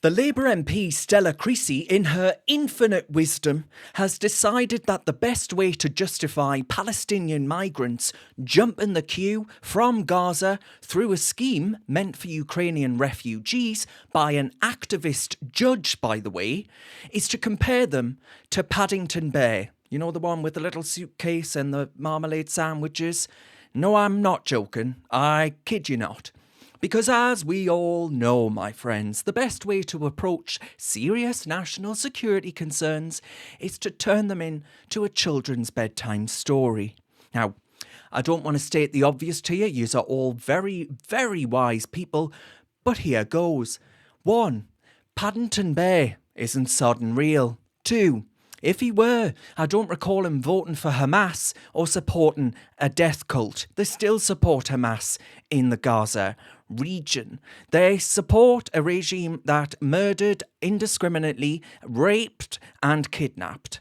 The Labour MP Stella Creasy, in her infinite wisdom, has decided that the best way to justify Palestinian migrants jumping the queue from Gaza through a scheme meant for Ukrainian refugees by an activist judge, by the way, is to compare them to Paddington Bear. You know, the one with the little suitcase and the marmalade sandwiches? No, I'm not joking. I kid you not. Because as we all know, my friends, the best way to approach serious national security concerns is to turn them into a children's bedtime story. Now, I don't want to state the obvious to you. Yous are all very, very wise people. But here goes. 1. Paddington Bear isn't sodden real. 2. If he were, I don't recall him voting for Hamas or supporting a death cult. They still support Hamas in the Gaza region. They support a regime that murdered indiscriminately, raped and kidnapped.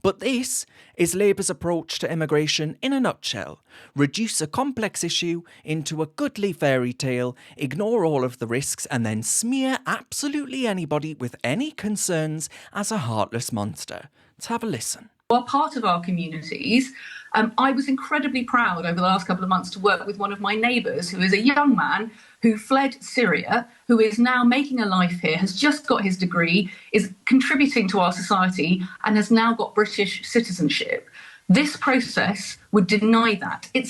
But this is Labour's approach to immigration in a nutshell. Reduce a complex issue into a goodly fairy tale, ignore all of the risks, and then smear absolutely anybody with any concerns as a heartless monster. Let's have a listen. Are part of our communities. I was incredibly proud over the last couple of months to work with one of my neighbours who is a young man who fled Syria, who is now making a life here, has just got his degree, is contributing to our society and has now got British citizenship. This process would deny that. It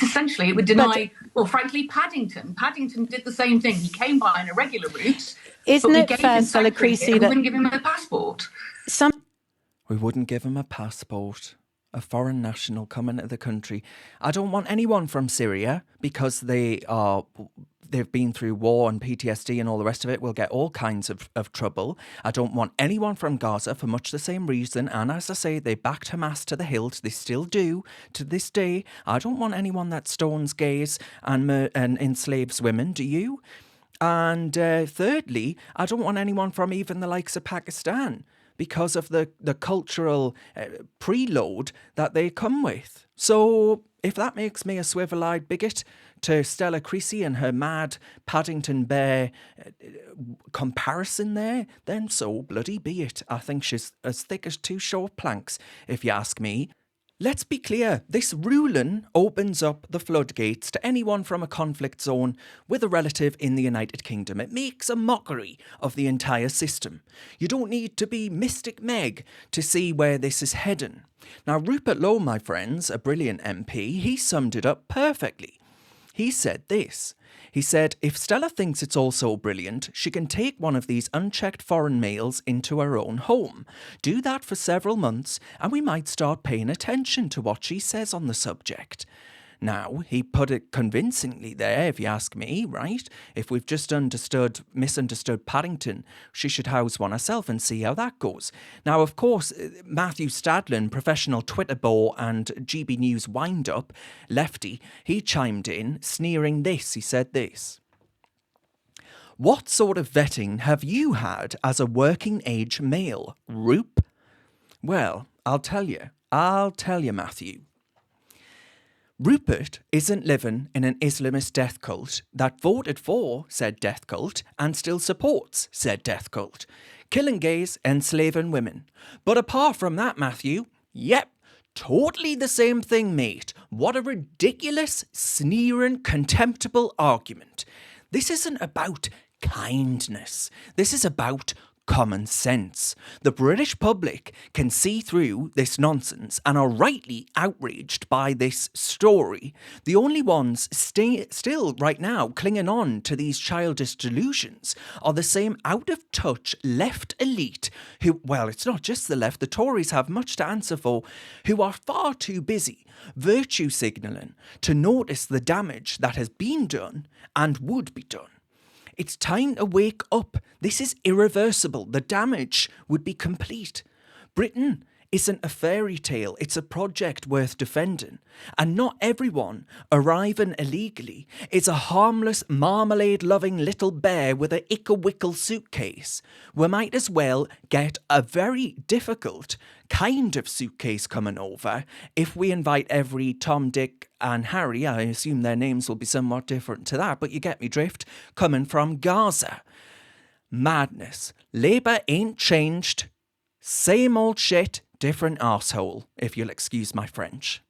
would deny, well, frankly, Paddington. Paddington did the same thing. He came by an irregular route. Isn't it fair, Stella Creasy, that we wouldn't give him a passport? We wouldn't give him a passport. A foreign national coming to the country. I don't want anyone from Syria because they've been through war and PTSD and all the rest of it. Will get all kinds of trouble. I don't want anyone from Gaza for much the same reason. And as I say, they backed Hamas to the hilt. They still do to this day. I don't want anyone that stones gays and enslaves women. Do you? And thirdly, I don't want anyone from even the likes of Pakistan, because of the cultural preload that they come with. So if that makes me a swivel-eyed bigot to Stella Creasy and her mad Paddington Bear comparison there, then so bloody be it. I think she's as thick as 2 short planks, if you ask me. Let's be clear, this ruling opens up the floodgates to anyone from a conflict zone with a relative in the United Kingdom. It makes a mockery of the entire system. You don't need to be Mystic Meg to see where this is heading. Now, Rupert Lowe, my friends, a brilliant MP, he summed it up perfectly. He said this. He said, if Stella thinks it's all so brilliant, she can take one of these unchecked foreign males into her own home. Do that for several months, and we might start paying attention to what she says on the subject. Now, he put it convincingly there, if you ask me, right? If we've just misunderstood Paddington, she should house one herself and see how that goes. Now, of course, Matthew Stadlin, professional Twitter bore and GB News wind-up, lefty, he chimed in, sneering this. He said this. What sort of vetting have you had as a working-age male, Rupe? Well, I'll tell you, Matthew. Rupert isn't living in an Islamist death cult that voted for said death cult and still supports said death cult, killing gays, enslaving women. But apart from that, Matthew, yep, totally the same thing, mate. What a ridiculous, sneering, contemptible argument. This isn't about kindness. This is about common sense. The British public can see through this nonsense and are rightly outraged by this story. The only ones still right now clinging on to these childish delusions are the same out-of-touch left elite who, well, it's not just the left, the Tories have much to answer for, who are far too busy virtue signalling to notice the damage that has been done and would be done. It's time to wake up. This is irreversible. The damage would be complete. Britain isn't a fairy tale. It's a project worth defending. And not everyone arriving illegally is a harmless, marmalade-loving little bear with a ickle-wickle suitcase. We might as well get a very difficult kind of suitcase coming over if we invite every Tom, Dick and Harry, I assume their names will be somewhat different to that, but you get me drift, coming from Gaza. Madness. Labour ain't changed. Same old shit, different arsehole, if you'll excuse my French.